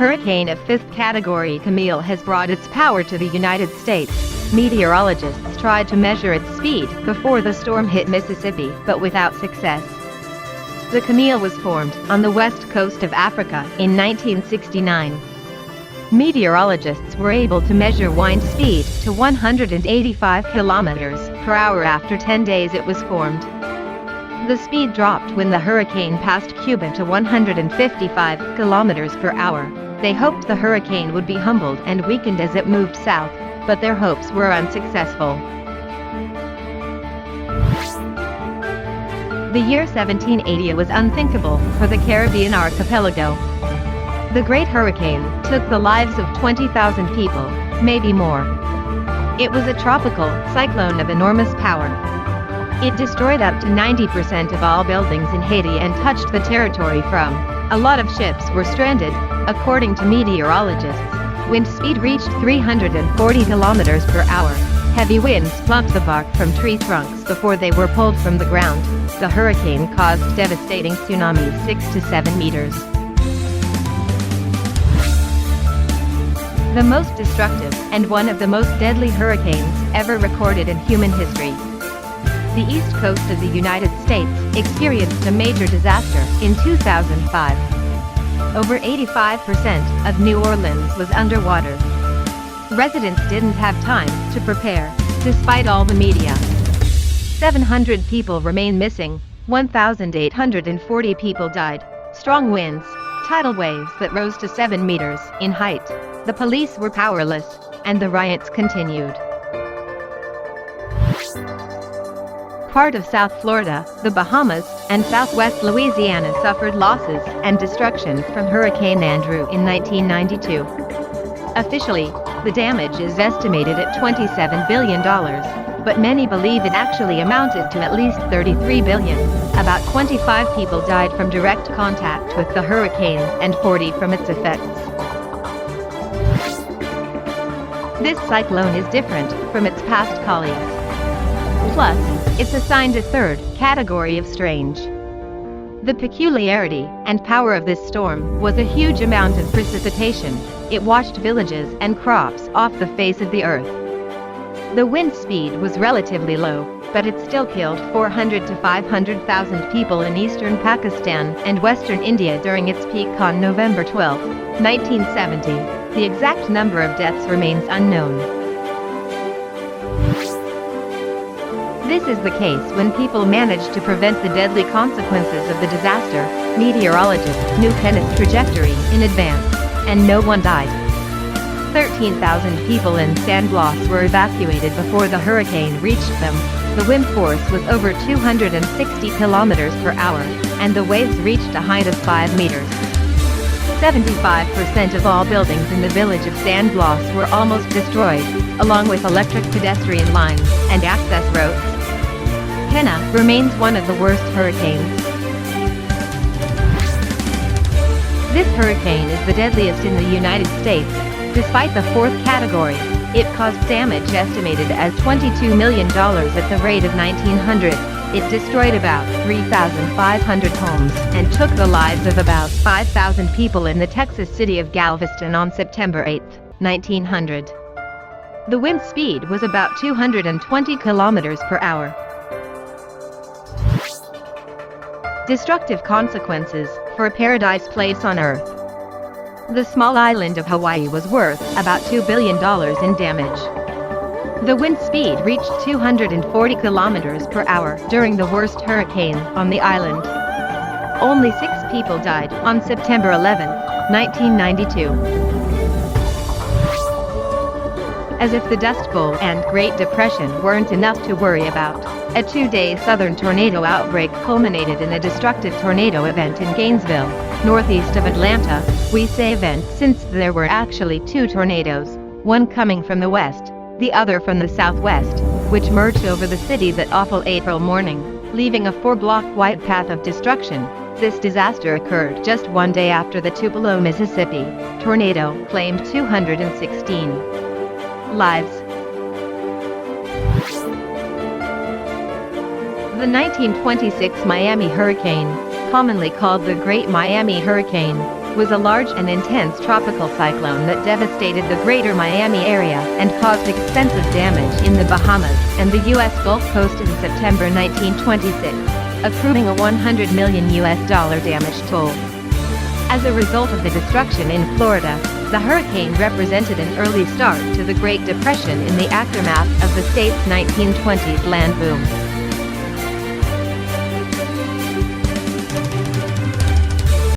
Hurricane of 5th category Camille has brought its power to the United States. Meteorologists tried to measure its speed before the storm hit Mississippi, but without success. The Camille was formed on the west coast of Africa in 1969. Meteorologists were able to measure wind speed to 185 kilometers per hour after 10 days it was formed. The speed dropped when the hurricane passed Cuba to 155 kilometers per hour. They hoped the hurricane would be humbled and weakened as it moved south, but their hopes were unsuccessful. The year 1780 was unthinkable for the Caribbean archipelago. The Great Hurricane took the lives of 20,000 people, maybe more. It was a tropical cyclone of enormous power. It destroyed up to 90% of all buildings in Haiti and touched the territory from. A lot of ships were stranded, according to meteorologists. Wind speed reached 340 kilometers per hour. Heavy winds plucked the bark from tree trunks before they were pulled from the ground. The hurricane caused devastating tsunamis 6 to 7 meters. The most destructive and one of the most deadly hurricanes ever recorded in human history. The east coast of the United States experienced a major disaster in 2005. Over 85% of New Orleans was underwater. Residents didn't have time to prepare, despite all the media. 700 people remain missing, 1,840 people died. Strong winds, tidal waves that rose to 7 meters in height. The police were powerless, and the riots continued. Part of South Florida, the Bahamas, and southwest Louisiana suffered losses and destruction from Hurricane Andrew in 1992. Officially, the damage is estimated at $27 billion, but many believe it actually amounted to at least $33 billion. About 25 people died from direct contact with the hurricane and 40 from its effects. This cyclone is different from its past colleagues. Plus, it's assigned a 3rd category of strange. The peculiarity and power of this storm was a huge amount of precipitation. It washed villages and crops off the face of the earth. The wind speed was relatively low, but it still killed 400 to 500,000 people in eastern Pakistan and western India during its peak on November 12, 1970. The exact number of deaths remains unknown. This is the case when people manage to prevent the deadly consequences of the disaster. Meteorologists knew Kenneth's trajectory in advance, and no one died. 13,000 people in San Blas were evacuated before the hurricane reached them. The wind force was over 260 kilometers per hour, and the waves reached a height of 5 meters. 75% of all buildings in the village of San Blas were almost destroyed, along with electric pedestrian lines and access roads. Henna remains one of the worst hurricanes. This hurricane is the deadliest in the United States. Despite the 4th category, it caused damage estimated as $22 million at the rate of 1,900. It destroyed about 3,500 homes and took the lives of about 5,000 people in the Texas city of Galveston on September 8, 1900. The wind speed was about 220 kilometers per hour. Destructive consequences for a paradise place on Earth. The small island of Hawaii was worth about $2 billion in damage. The wind speed reached 240 kilometers per hour during the worst hurricane on the island. Only 6 people died on September 11, 1992. As if the Dust Bowl and Great Depression weren't enough to worry about, a 2-day southern tornado outbreak culminated in a destructive tornado event in Gainesville, northeast of Atlanta. We say event since there were actually 2 tornadoes, one coming from the west, the other from the southwest, which merged over the city that awful April morning, leaving a 4-block wide path of destruction. This disaster occurred just 1 day after the Tupelo, Mississippi tornado claimed 216 lives. The 1926 Miami hurricane, commonly called the Great Miami Hurricane, was a large and intense tropical cyclone that devastated the greater Miami area and caused extensive damage in the Bahamas and the U.S. Gulf Coast in September 1926, accruing a $100 million damage toll. As a result of the destruction in Florida, the hurricane represented an early start to the Great Depression in the aftermath of the state's 1920s land boom.